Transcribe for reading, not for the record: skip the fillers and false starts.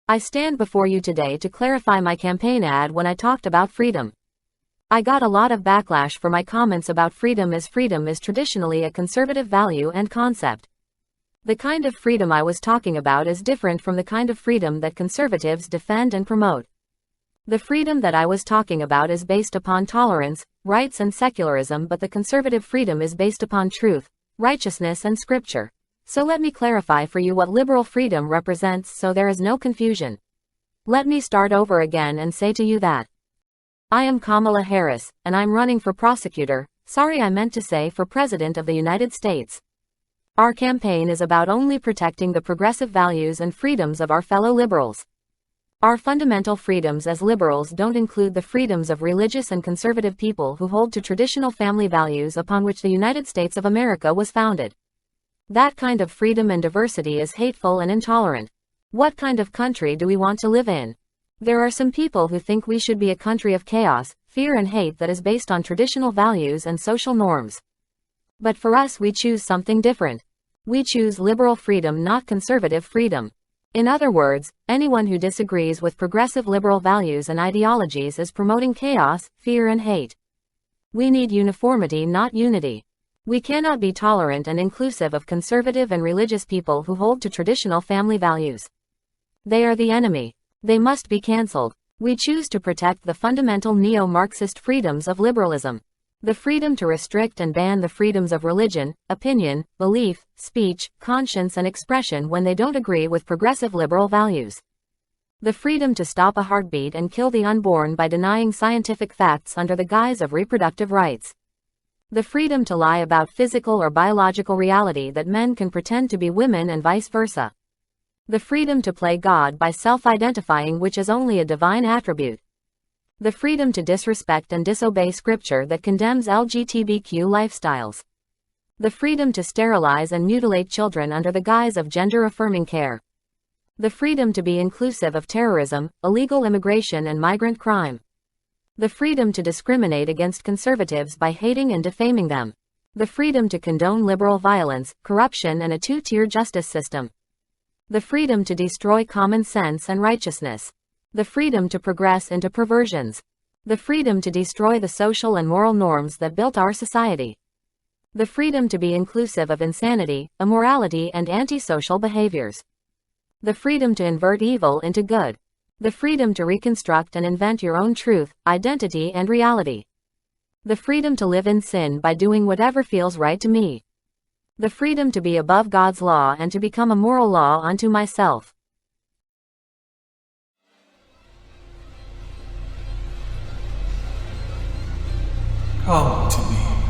I stand before you today to clarify my campaign ad when I talked about freedom. I got a lot of backlash for my comments about freedom is traditionally a conservative value and concept. The kind of freedom I was talking about is different from the kind of freedom that conservatives defend and promote. The freedom that I was talking about is based upon tolerance, rights and secularism, but the conservative freedom is based upon truth, righteousness and scripture. So let me clarify for you what liberal freedom represents so there is no confusion. Let me start over again and say to you that I am Kamala Harris, and I'm running for prosecutor, I meant to say for President of the United States. Our campaign is about only protecting the progressive values and freedoms of our fellow liberals. Our fundamental freedoms as liberals don't include the freedoms of religious and conservative people who hold to traditional family values upon which the United States of America was founded. That kind of freedom and diversity is hateful and intolerant. What kind of country do we want to live in? There are some people who think we should be a country of chaos, fear and hate that is based on traditional values and social norms. But for us, we choose something different. We choose liberal freedom, not conservative freedom. In other words, anyone who disagrees with progressive liberal values and ideologies is promoting chaos, fear and hate. We need uniformity, not unity. We cannot be tolerant and inclusive of conservative and religious people who hold to traditional family values. They are the enemy. They must be cancelled. We choose to protect the fundamental neo-Marxist freedoms of liberalism. The freedom to restrict and ban the freedoms of religion, opinion, belief, speech, conscience and expression when they don't agree with progressive liberal values. The freedom to stop a heartbeat and kill the unborn by denying scientific facts under the guise of reproductive rights. The freedom to lie about physical or biological reality that men can pretend to be women and vice versa. The freedom to play God by self-identifying, which is only a divine attribute. The freedom to disrespect and disobey scripture that condemns LGBTQ lifestyles. The freedom to sterilize and mutilate children under the guise of gender-affirming care. The freedom to be inclusive of terrorism, illegal immigration and migrant crime. The freedom to discriminate against conservatives by hating and defaming them. The freedom to condone liberal violence, corruption and a two-tier justice system. The freedom to destroy common sense and righteousness. The freedom to progress into perversions. The freedom to destroy the social and moral norms that built our society. The freedom to be inclusive of insanity, immorality and antisocial behaviors. The freedom to invert evil into good. The freedom to reconstruct and invent your own truth, identity and reality. The freedom to live in sin by doing whatever feels right to me. The freedom to be above God's law and to become a moral law unto myself. Come to me.